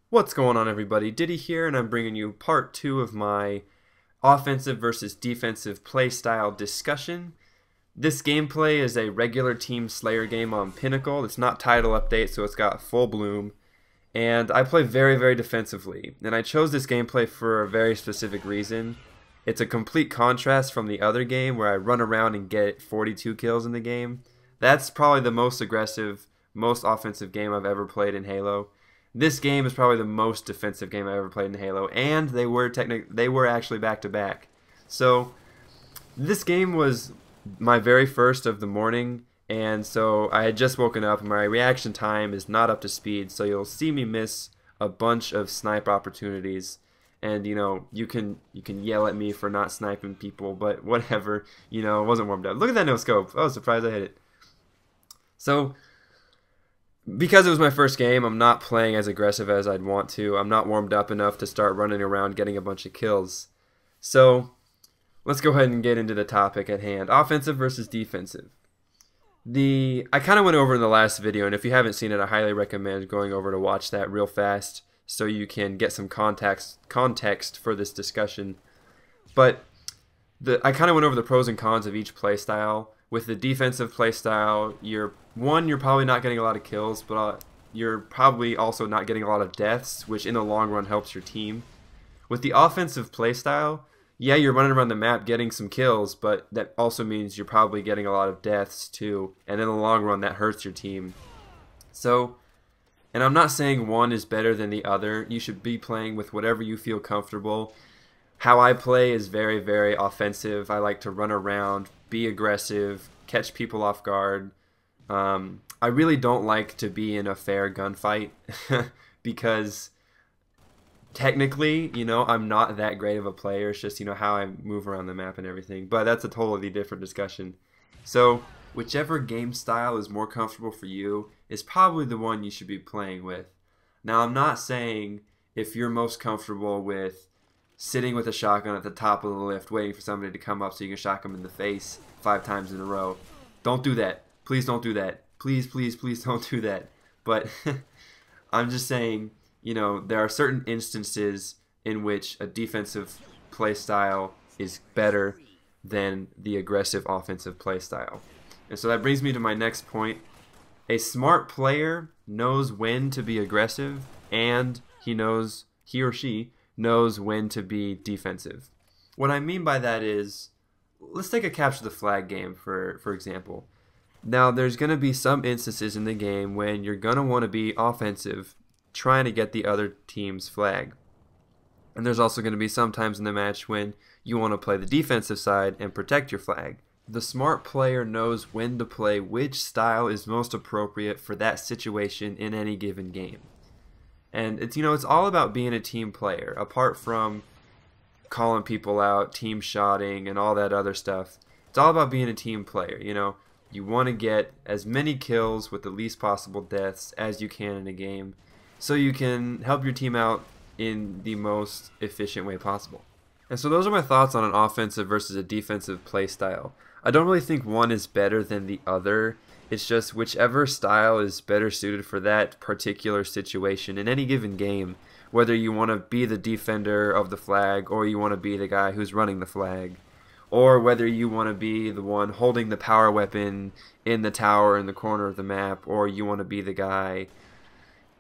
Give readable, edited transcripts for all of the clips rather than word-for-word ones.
What's going on, everybody? Ditty here, and I'm bringing you part 2 of my offensive versus defensive playstyle discussion. This gameplay is a regular Team Slayer game on Pinnacle. It's not title update, so it's got full bloom. And I play very, very defensively. And I chose this gameplay for a very specific reason. It's a complete contrast from the other game where I run around and get 42 kills in the game. That's probably the most aggressive, most offensive game I've ever played in Halo. This game is probably the most defensive game I've ever played in Halo, and they were actually back to back. So this game was my very first of the morning, and so I had just woken up and my reaction time is not up to speed, so you'll see me miss a bunch of snipe opportunities. And you can yell at me for not sniping people, but whatever, it wasn't warmed up. Look at that no scope. I was surprised I hit it. So because it was my first game, I'm not playing as aggressive as I'd want to. I'm not warmed up enough to start running around getting a bunch of kills. So let's go ahead and get into the topic at hand. Offensive versus defensive. I kind of went over in the last video, and if you haven't seen it, I highly recommend going over to watch that real fast so you can get some context for this discussion. But I kind of went over the pros and cons of each play style. With the defensive playstyle, you're probably not getting a lot of kills, but you're probably also not getting a lot of deaths, which in the long run helps your team. With the offensive playstyle, yeah, you're running around the map getting some kills, but that also means you're probably getting a lot of deaths too, and in the long run that hurts your team. So, and I'm not saying one is better than the other. You should be playing with whatever you feel comfortable. How I play is very, very offensive. I like to run around, be aggressive, catch people off guard. I really don't like to be in a fair gunfight because technically, I'm not that great of a player. It's just, how I move around the map and everything. But that's a totally different discussion. So whichever game style is more comfortable for you is probably the one you should be playing with. Now, I'm not saying if you're most comfortable with sitting with a shotgun at the top of the lift waiting for somebody to come up so you can shock them in the face 5 times in a row. Don't do that. Please don't do that. Please, please, please don't do that. But I'm just saying, there are certain instances in which a defensive play style is better than the aggressive offensive play style. And so that brings me to my next point. A smart player knows when to be aggressive, and he or she knows when to be defensive. What I mean by that is, let's take a capture the flag game for example. Now there's going to be some instances in the game when you're going to want to be offensive, trying to get the other team's flag. And there's also going to be some times in the match when you want to play the defensive side and protect your flag. The smart player knows when to play which style is most appropriate for that situation in any given game. And it's it's all about being a team player. Apart from calling people out, team shotting, and all that other stuff, it's all about being a team player. You want to get as many kills with the least possible deaths as you can in a game, so you can help your team out in the most efficient way possible. And so those are my thoughts on an offensive versus a defensive play style. I don't really think one is better than the other. It's just whichever style is better suited for that particular situation in any given game, whether you want to be the defender of the flag or you want to be the guy who's running the flag, or whether you want to be the one holding the power weapon in the tower in the corner of the map, or you want to be the guy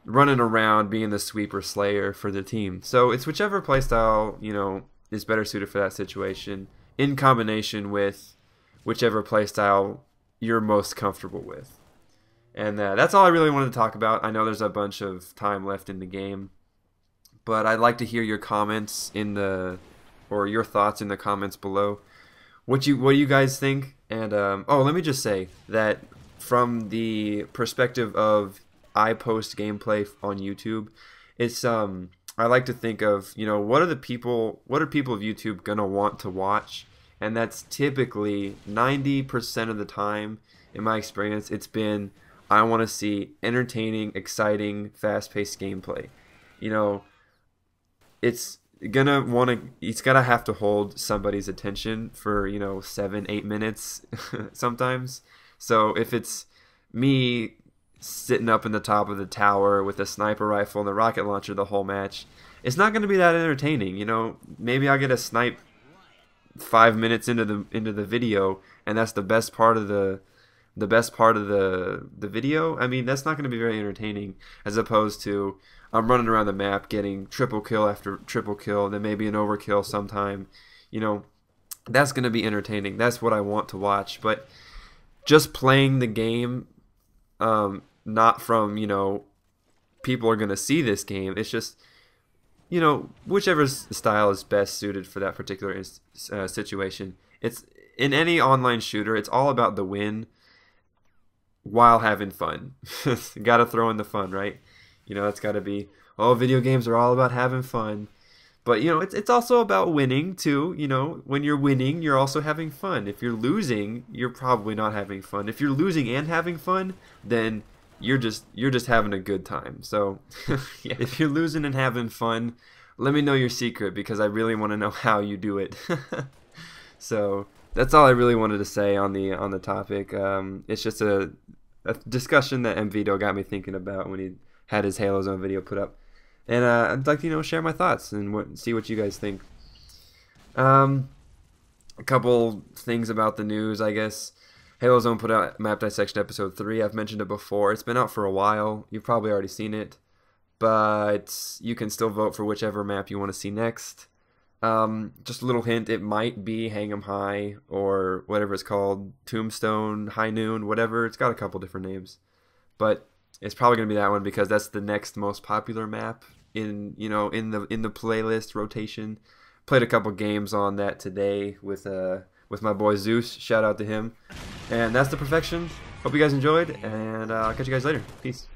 running around being the sweeper slayer for the team. So it's whichever playstyle, is better suited for that situation in combination with whichever playstyle you're most comfortable with. And that's all I really wanted to talk about. I know there's a bunch of time left in the game, but I'd like to hear your comments or your thoughts in the comments below. What do you guys think? And let me just say that from the perspective of I post gameplay on YouTube, it's I like to think of what are people of YouTube gonna want to watch, and that's typically 90% of the time in my experience it's been, I want to see entertaining, exciting, fast-paced gameplay. It's gotta have to hold somebody's attention for 7-8 minutes sometimes. So if it's me sitting up in the top of the tower with a sniper rifle and a rocket launcher the whole match, it's not going to be that entertaining. You know, maybe I'll get a snipe 5 minutes into the video, and that's the best part of the video. I mean, that's not going to be very entertaining, as opposed to I'm running around the map getting triple kill after triple kill, then maybe an overkill sometime. You know, that's going to be entertaining. That's what I want to watch. But just playing the game, not from, you know, people are going to see this game. It's just, you know, whichever style is best suited for that particular situation. It's in any online shooter, it's all about the win while having fun. Got to throw in the fun, right? You know, that's got to be, oh, video games are all about having fun. But, you know, it's also about winning, too. You know, when you're winning, you're also having fun. If you're losing, you're probably not having fun. If you're losing and having fun, then you're just having a good time. So, yeah. If you're losing and having fun, let me know your secret, because I really want to know how you do it. So, that's all I really wanted to say on the topic. It's just a discussion that MVito got me thinking about when he had his HaloZone video put up. And I'd like to, you know, share my thoughts and see what you guys think. A couple things about the news, I guess. HaloZone put out Map Dissection Episode 3. I've mentioned it before. It's been out for a while. You've probably already seen it. But you can still vote for whichever map you want to see next. Just a little hint, it might be Hang 'em High or whatever it's called, Tombstone, High Noon, whatever. It's got a couple different names. But it's probably going to be that one, because that's the next most popular map in the playlist rotation. Played a couple games on that today with my boy Zeus. Shout out to him. And that's the perfection. Hope you guys enjoyed, and I'll catch you guys later. Peace.